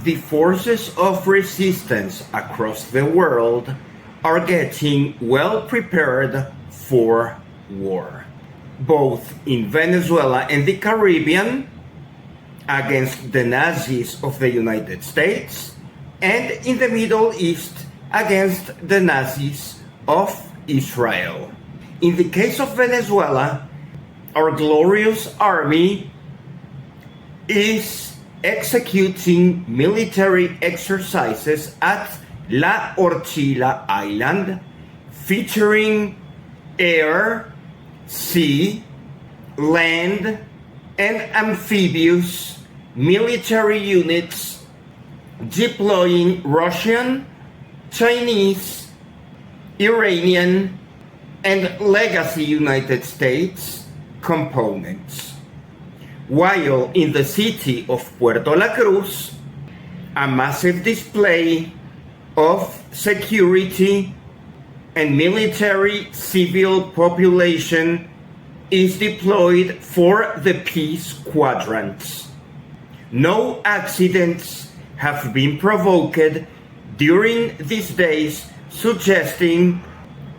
the forces of resistance across the world are getting well prepared for war, both in Venezuela and the Caribbean, against the Nazis of the United States, and in the Middle East against the Nazis of Israel. In the case of Venezuela, our glorious army is executing military exercises at La Orchila Island, featuring air, sea, land, and amphibious military units deploying Russian, Chinese, Iranian, and legacy United States components. While in the city of Puerto La Cruz, a massive display of security and military civil population is deployed for the peace quadrants. No accidents have been provoked during these days, suggesting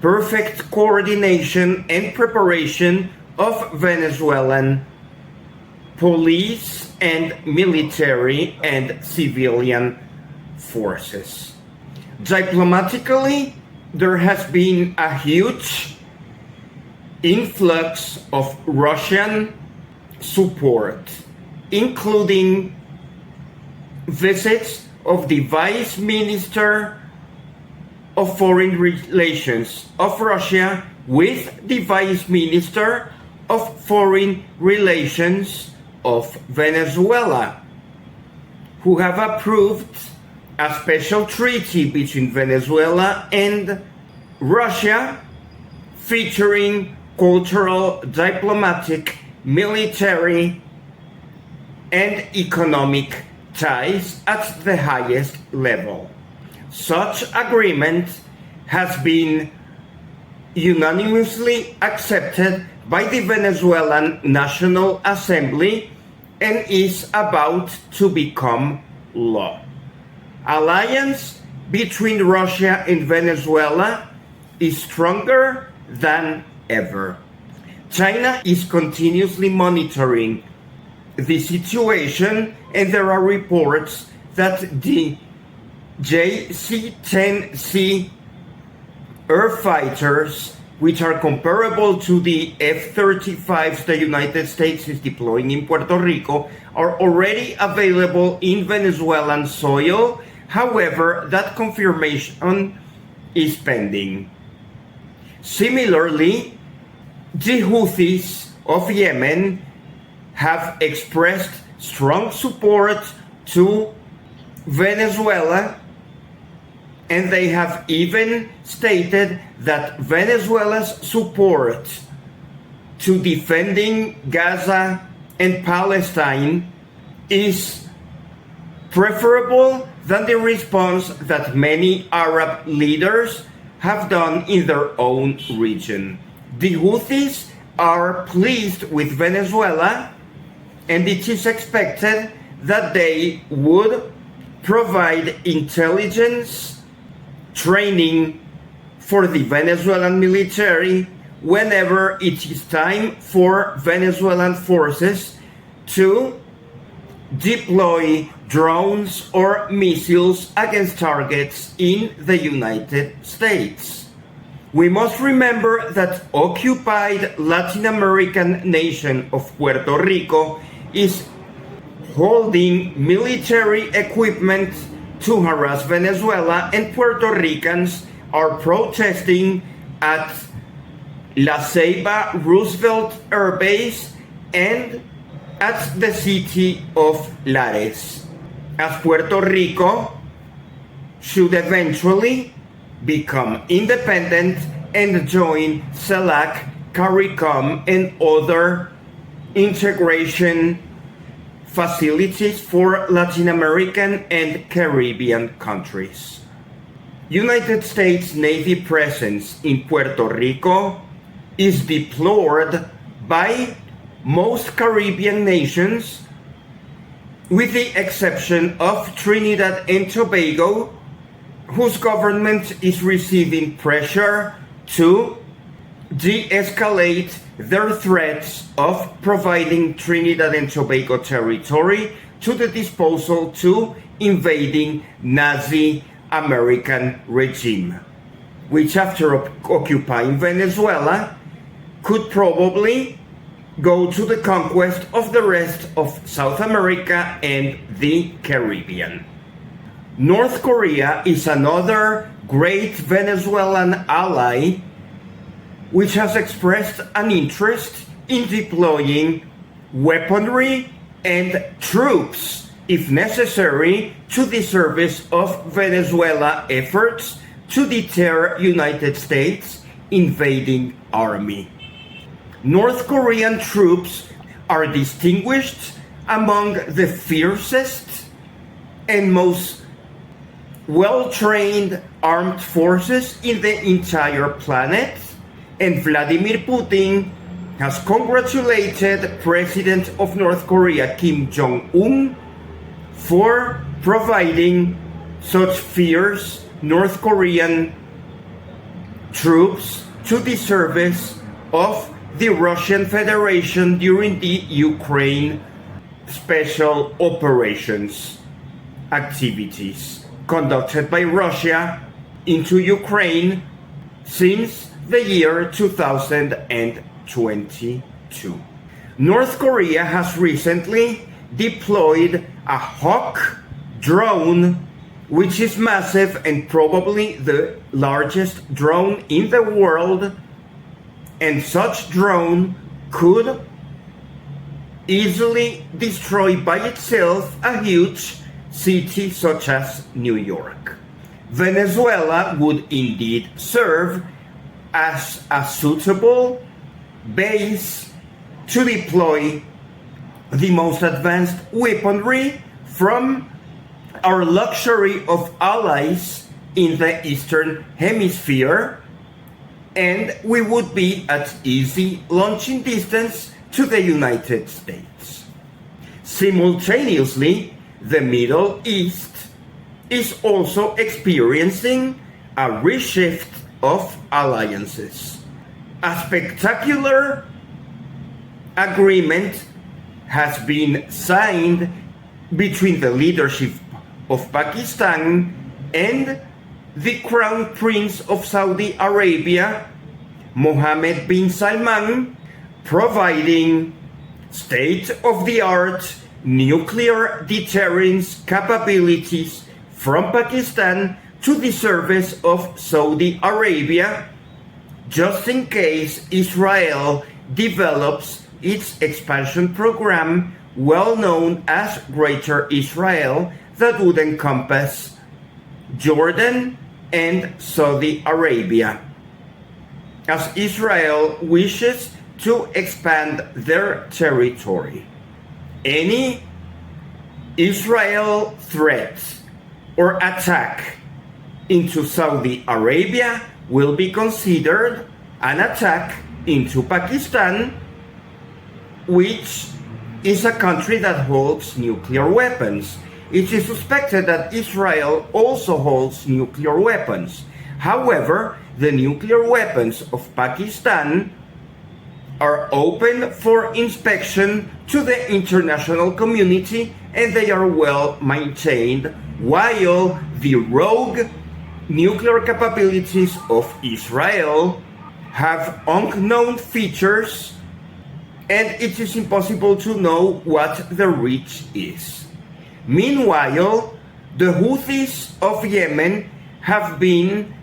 perfect coordination and preparation of Venezuelan police and military and civilian forces. Diplomatically, there has been a huge influx of Russian support, including visits of the Vice Minister of Foreign Relations of Russia with the Vice Minister of Foreign Relations of Venezuela, who have approved a special treaty between Venezuela and Russia featuring cultural, diplomatic, military, and economic ties at the highest level. Such agreement has been unanimously accepted by the Venezuelan National Assembly and is about to become law. Alliance between Russia and Venezuela is stronger than ever. China is continuously monitoring the situation, and there are reports that the JC-10C air fighters, which are comparable to the F-35s the United States is deploying in Puerto Rico, are already available in Venezuelan soil. However, that confirmation is pending. Similarly, the Houthis of Yemen have expressed strong support to Venezuela, and they have even stated that Venezuela's support to defending Gaza and Palestine is preferable than the response that many Arab leaders have done in their own region. The Houthis are pleased with Venezuela, and it is expected that they would provide intelligence training for the Venezuelan military whenever it is time for Venezuelan forces to deploy drones or missiles against targets in the United States. We must remember that occupied Latin American nation of Puerto Rico is holding military equipment to harass Venezuela, and Puerto Ricans are protesting at La Ceiba Roosevelt Air Base and at the city of Lares, as Puerto Rico should eventually become independent and join CELAC, CARICOM, and other integration facilities for Latin American and Caribbean countries. United States Navy presence in Puerto Rico is deplored by most Caribbean nations with the exception of Trinidad and Tobago, whose government is receiving pressure to de-escalate their threats of providing Trinidad and Tobago territory to the disposal to invading Nazi American regime, which after occupying Venezuela could probably go to the conquest of the rest of South America and the Caribbean. North Korea is another great Venezuelan ally which has expressed an interest in deploying weaponry and troops, if necessary, to the service of Venezuela efforts to deter United States invading army. North Korean troops are distinguished among the fiercest and most well-trained armed forces in the entire planet, and Vladimir Putin has congratulated President of North Korea Kim Jong-un for providing such fierce North Korean troops to the service of the Russian Federation during the Ukraine special operations activities conducted by Russia into Ukraine since the year 2022. North Korea has recently deployed a Hawk drone, which is massive and probably the largest drone in the world, and such drone could easily destroy by itself a huge city such as New York. Venezuela would indeed serve as a suitable base to deploy the most advanced weaponry from our luxury of allies in the Eastern Hemisphere, and we would be at easy launching distance to the United States. Simultaneously, the Middle East is also experiencing a reshift of alliances. A spectacular agreement has been signed between the leadership of Pakistan and the Crown Prince of Saudi Arabia, Mohammed bin Salman, providing state-of-the-art nuclear deterrence capabilities from Pakistan to the service of Saudi Arabia, just in case Israel develops its expansion program, well known as Greater Israel, that would encompass Jordan and Saudi Arabia, as Israel wishes to expand their territory. Any Israel threat or attack into Saudi Arabia will be considered an attack into Pakistan, which is a country that holds nuclear weapons. It is suspected that Israel also holds nuclear weapons. However, the nuclear weapons of Pakistan are open for inspection to the international community, and they are well maintained, while the rogue nuclear capabilities of Israel have unknown features, and it is impossible to know what the reach is. Meanwhile, the Houthis of Yemen have been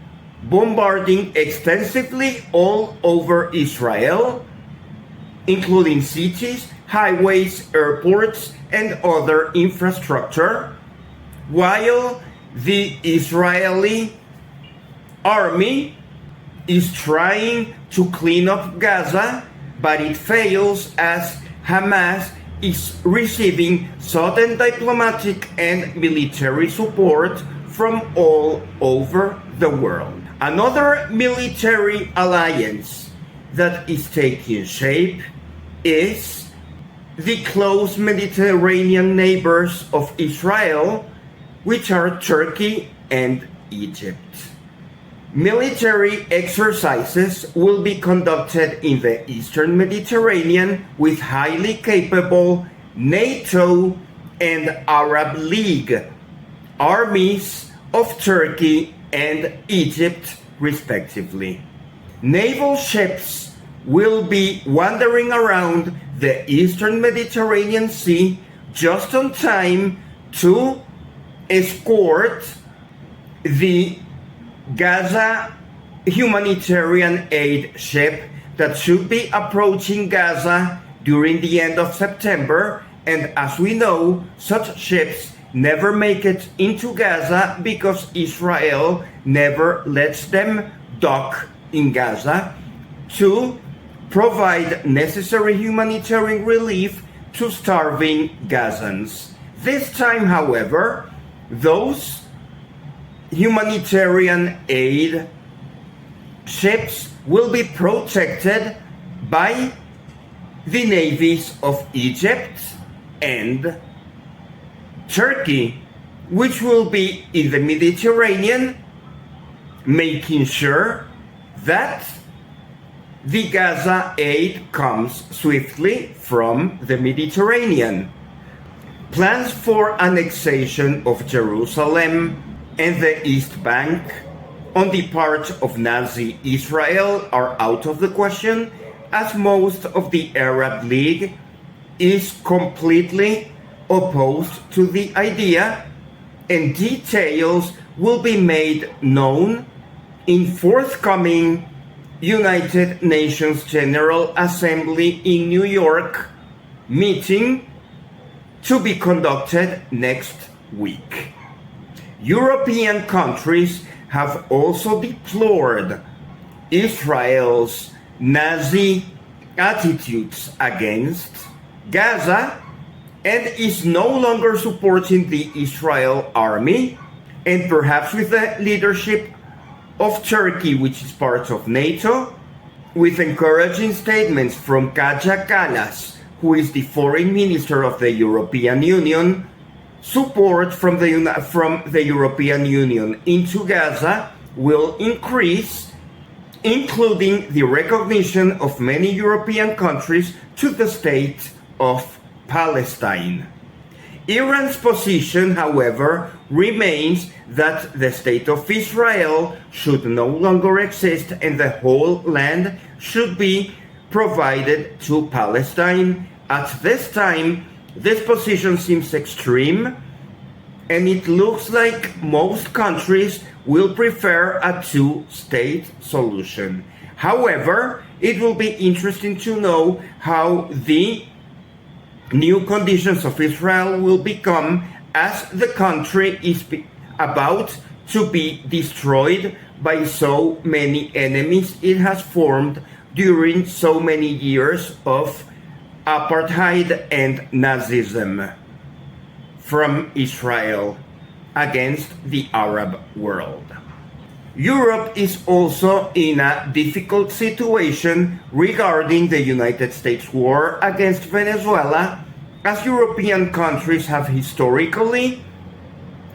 bombarding extensively all over Israel, including cities, highways, airports, and other infrastructure, while the Israeli army is trying to clean up Gaza, but it fails as Hamas is receiving sudden diplomatic and military support from all over the world. Another military alliance that is taking shape is the close Mediterranean neighbors of Israel, which are Turkey and Egypt. Military exercises will be conducted in the Eastern Mediterranean with highly capable NATO and Arab League armies of Turkey and Egypt, respectively. Naval ships will be wandering around the Eastern Mediterranean Sea just on time to escort the Gaza humanitarian aid ship that should be approaching Gaza during the end of September. And as we know, such ships never make it into Gaza because Israel never lets them dock in Gaza to provide necessary humanitarian relief to starving Gazans. This time, however, those humanitarian aid ships will be protected by the navies of Egypt and Turkey, which will be in the Mediterranean, making sure that the Gaza aid comes swiftly from the Mediterranean. Plans for annexation of Jerusalem and the East Bank on the part of Nazi Israel are out of the question, as most of the Arab League is completely opposed to the idea, and details will be made known in forthcoming United Nations General Assembly in New York meeting to be conducted next week. European countries have also deplored Israel's Nazi attitudes against Gaza and is no longer supporting the Israel army, and perhaps with the leadership of Turkey, which is part of NATO, with encouraging statements from Kaja Kallas, who is the foreign minister of the European Union. Support from the European Union into Gaza will increase, including the recognition of many European countries to the state of Palestine. Iran's position, however, remains that the state of Israel should no longer exist and the whole land should be provided to Palestine. At this time, this position seems extreme, and it looks like most countries will prefer a two-state solution. However, it will be interesting to know how the new conditions of Israel will become as the country is about to be destroyed by so many enemies it has formed during so many years of apartheid and Nazism from Israel against the Arab world. Europe is also in a difficult situation regarding the United States war against Venezuela, as European countries have historically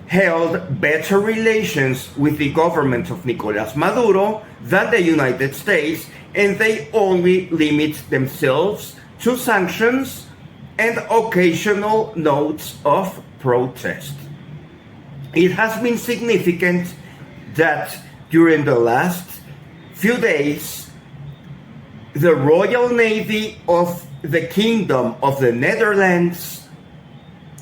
held better relations with the government of Nicolás Maduro than the United States, and they only limit themselves to sanctions and occasional notes of protest. It has been significant that during the last few days, the Royal Navy of the Kingdom of the Netherlands,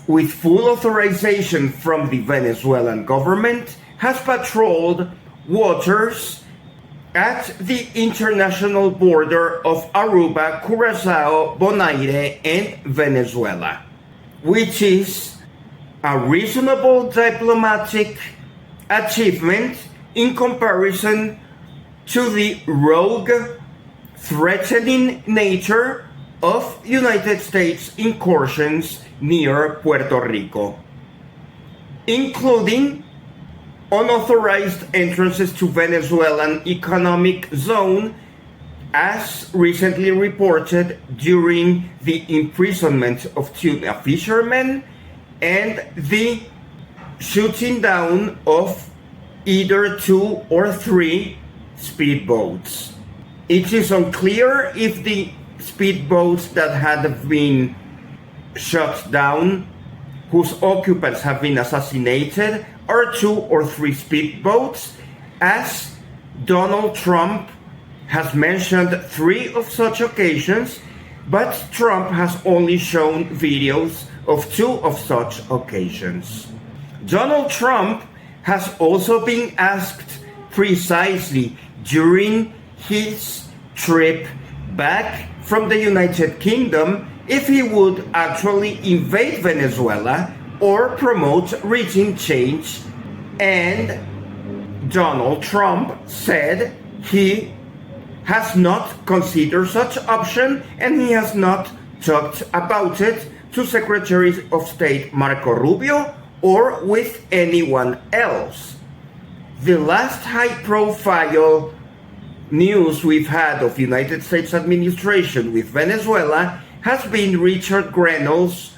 with full authorization from the Venezuelan government, has patrolled waters at the international border of Aruba, Curacao, Bonaire, and Venezuela, which is a reasonable diplomatic achievement in comparison to the rogue, threatening nature of United States incursions near Puerto Rico, including unauthorized entrances to Venezuelan economic zone as recently reported during the imprisonment of tuna fishermen and the shooting down of either 2 or 3 speedboats. It is unclear if the speedboats that had been shot down, whose occupants have been assassinated, are 2 or 3 speedboats, as Donald Trump has mentioned 3 of such occasions, but Trump has only shown videos of 2 of such occasions. Donald Trump has also been asked precisely during his trip back from the United Kingdom if he would actually invade Venezuela or promote regime change, and Donald Trump said he has not considered such option and he has not talked about it to Secretary of State Marco Rubio or with anyone else. The last high-profile news we've had of United States administration with Venezuela has been Richard Grenell's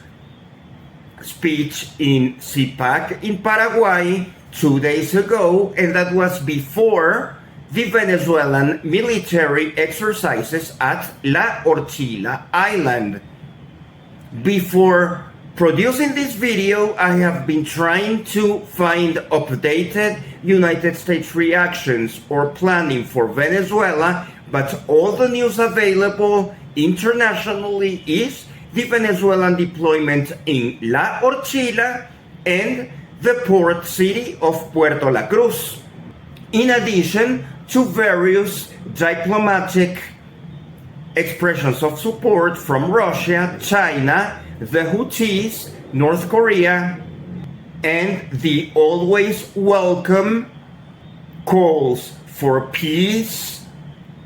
speech in CPAC in Paraguay 2 days ago, and that was before the Venezuelan military exercises at La Orchila Island. Before producing this video, I have been trying to find updated United States reactions or planning for Venezuela, but all the news available internationally is the Venezuelan deployment in La Orchila and the port city of Puerto La Cruz, in addition to various diplomatic expressions of support from Russia, China, the Houthis, North Korea, and the always welcome calls for peace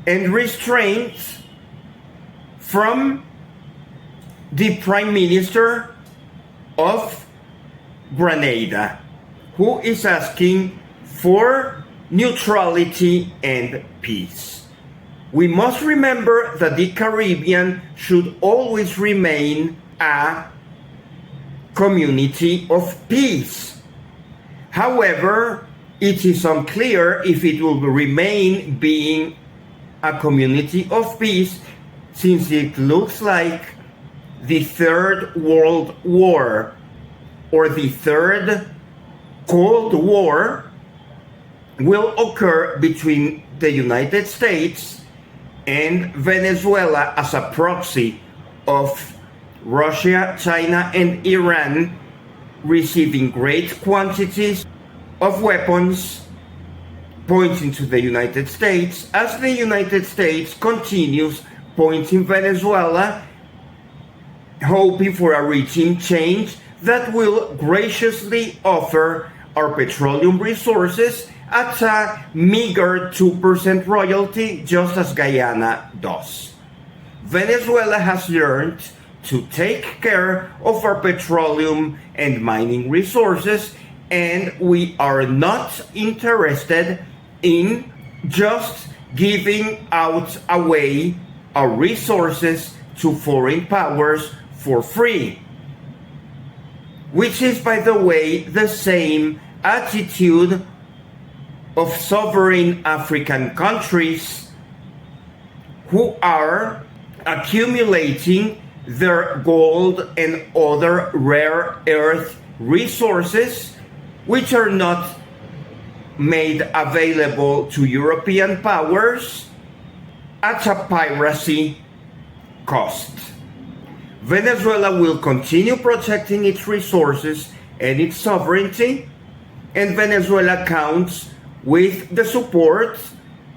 and restraint from the Prime Minister of Grenada, who is asking for neutrality and peace. We must remember that the Caribbean should always remain a community of peace. However, it is unclear if it will remain being a community of peace, since it looks like the Third World War or the Third Cold War will occur between the United States and Venezuela as a proxy of Russia, China, and Iran receiving great quantities of weapons pointing to the United States, as the United States continues pointing Venezuela, hoping for a regime change that will graciously offer our petroleum resources at a meager 2% royalty, just as Guyana does. Venezuela has learned to take care of our petroleum and mining resources, and we are not interested in just giving out away our resources to foreign powers for free, which is, by the way, the same attitude of sovereign African countries who are accumulating their gold and other rare earth resources, which are not made available to European powers at a piracy cost. Venezuela will continue protecting its resources and its sovereignty, and Venezuela counts with the support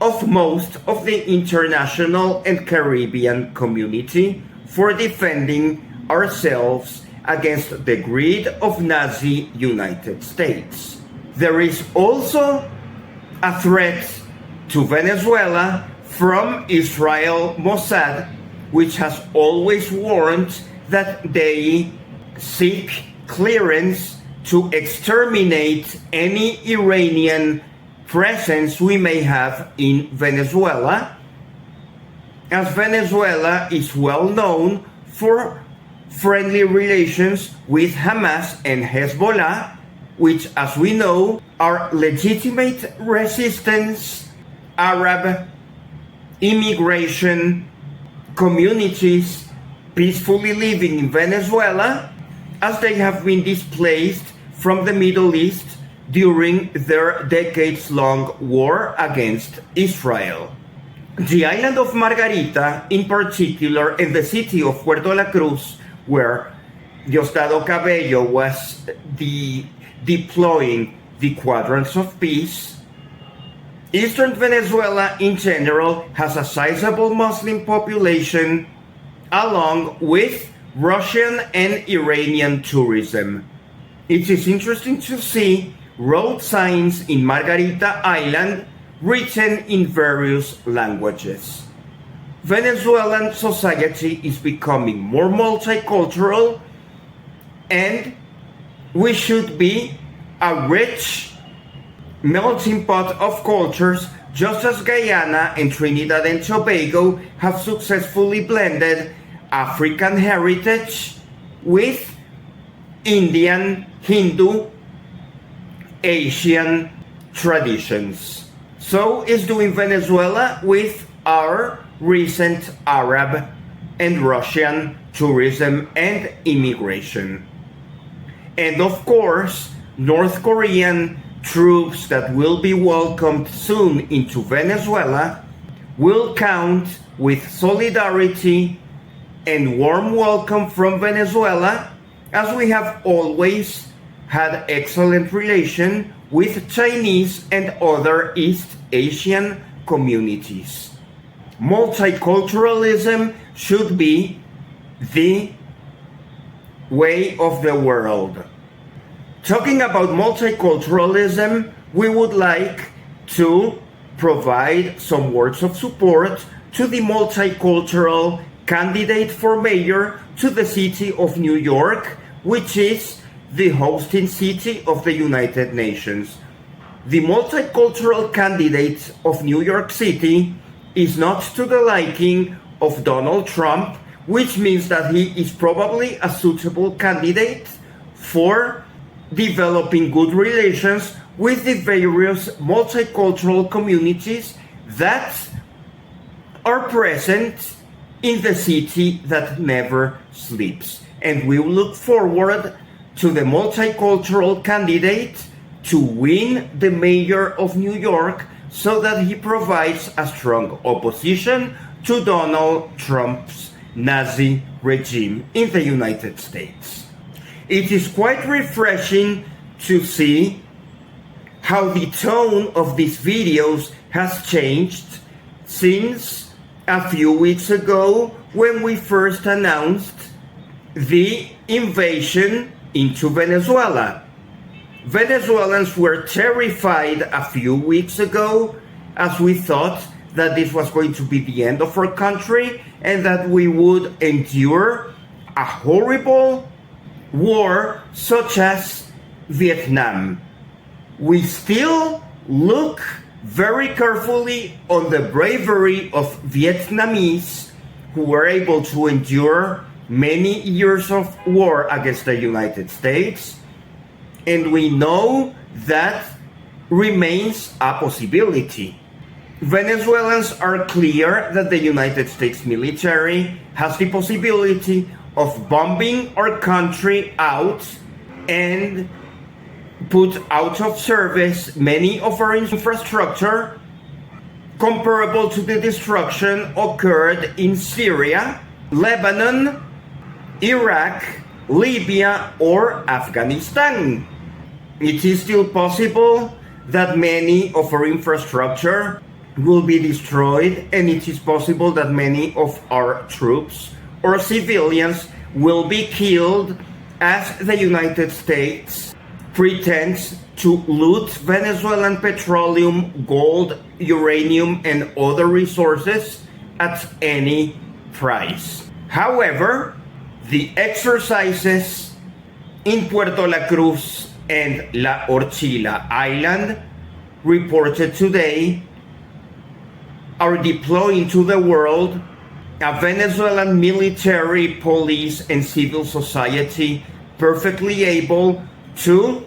of most of the international and Caribbean community for defending ourselves against the greed of Nazi United States. There is also a threat to Venezuela from Israel Mossad, which has always warned that they seek clearance to exterminate any Iranian presence we may have in Venezuela, as Venezuela is well known for friendly relations with Hamas and Hezbollah, which, as we know, are legitimate resistance Arab immigration communities peacefully living in Venezuela, as they have been displaced from the Middle East during their decades-long war against Israel. The island of Margarita, in particular, and the city of Puerto La Cruz, where Diosdado Cabello was deploying the quadrants of peace. Eastern Venezuela in general has a sizable Muslim population, along with Russian and Iranian tourism. It is interesting to see road signs in Margarita Island written in various languages. Venezuelan society is becoming more multicultural, and we should be a rich melting pot of cultures, just as Guyana and Trinidad and Tobago have successfully blended African heritage with Indian, Hindu, Asian traditions. So is doing Venezuela with our recent Arab and Russian tourism and immigration. And of course, North Korean troops that will be welcomed soon into Venezuela will count with solidarity and warm welcome from Venezuela, as we have always had excellent relation with Chinese and other East Asian communities. Multiculturalism should be the way of the world. Talking about multiculturalism, we would like to provide some words of support to the multicultural candidate for mayor to the city of New York, which is the hosting city of the United Nations. The multicultural candidate of New York City is not to the liking of Donald Trump, which means that he is probably a suitable candidate for developing good relations with the various multicultural communities that are present in the city that never sleeps. And we look forward to the multicultural candidate to win the mayor of New York, so that he provides a strong opposition to Donald Trump's Nazi regime in the United States. It is quite refreshing to see how the tone of these videos has changed since a few weeks ago, when we first announced the invasion into Venezuela. Venezuelans were terrified a few weeks ago, as we thought that this was going to be the end of our country and that we would endure a horrible war such as Vietnam. We still look very carefully on the bravery of Vietnamese who were able to endure many years of war against the United States, and we know that remains a possibility. Venezuelans are clear that the United States military has the possibility of bombing our country out and put out of service many of our infrastructure, comparable to the destruction occurred in Syria, Lebanon, Iraq, Libya, or Afghanistan. It is still possible that many of our infrastructure will be destroyed, and it is possible that many of our troops or civilians will be killed as the United States pretends to loot Venezuelan petroleum, gold, uranium, and other resources at any price. However, the exercises in Puerto La Cruz and La Orchila Island, reported today, are deploying to the world a Venezuelan military, police, and civil society perfectly able to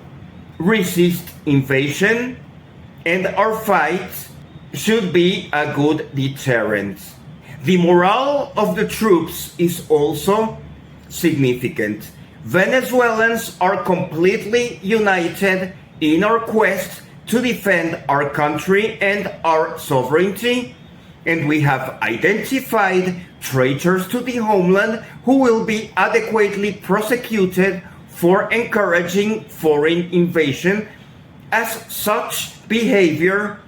resist invasion, and our fight should be a good deterrent. The morale of the troops is also significant. Venezuelans are completely united in our quest to defend our country and our sovereignty, and we have identified traitors to the homeland who will be adequately prosecuted for encouraging foreign invasion, as such behavior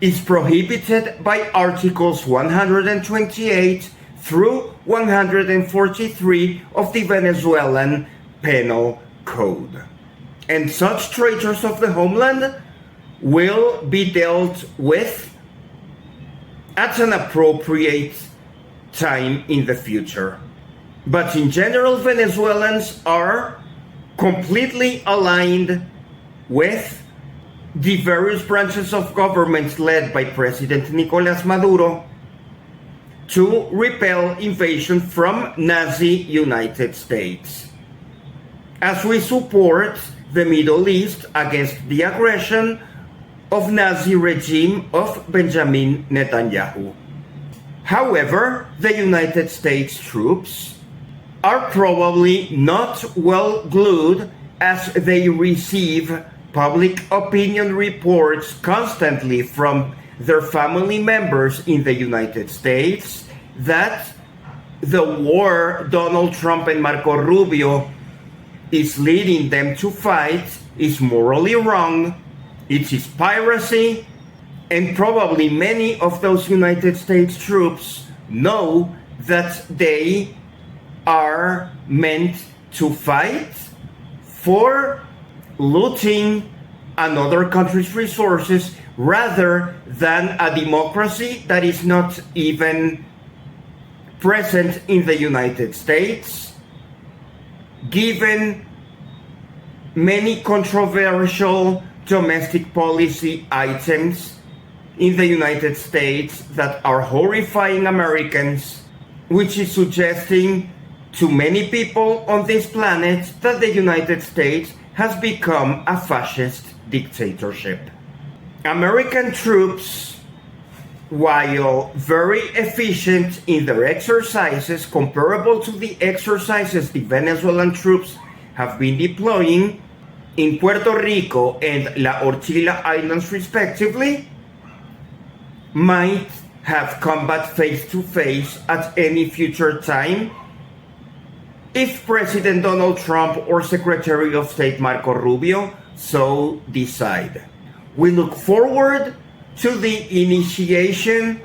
is prohibited by Articles 128 through 143 of the Venezuelan Penal Code. And such traitors of the homeland will be dealt with at an appropriate time in the future. But in general, Venezuelans are completely aligned with the various branches of government led by President Nicolás Maduro to repel invasion from Nazi United States, as we support the Middle East against the aggression of Nazi regime of Benjamin Netanyahu. However, the United States troops are probably not well glued, as they receive public opinion reports constantly from their family members in the United States that the war Donald Trump and Marco Rubio is leading them to fight is morally wrong. It is piracy, and probably many of those United States troops know that they are meant to fight for looting another country's resources rather than a democracy that is not even present in the United States, given many controversial domestic policy items in the United States that are horrifying Americans, which is suggesting to many people on this planet that the United States has become a fascist dictatorship. American troops, while very efficient in their exercises, comparable to the exercises the Venezuelan troops have been deploying in Puerto Rico and La Orchila Islands respectively, might have combat face to face at any future time if President Donald Trump or Secretary of State Marco Rubio so decide. We look forward to the initiation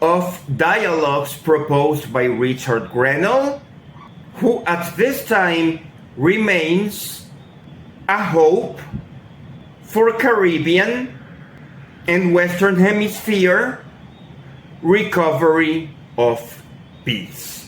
of dialogues proposed by Richard Grenell, who at this time remains a hope for Caribbean and Western Hemisphere recovery of peace.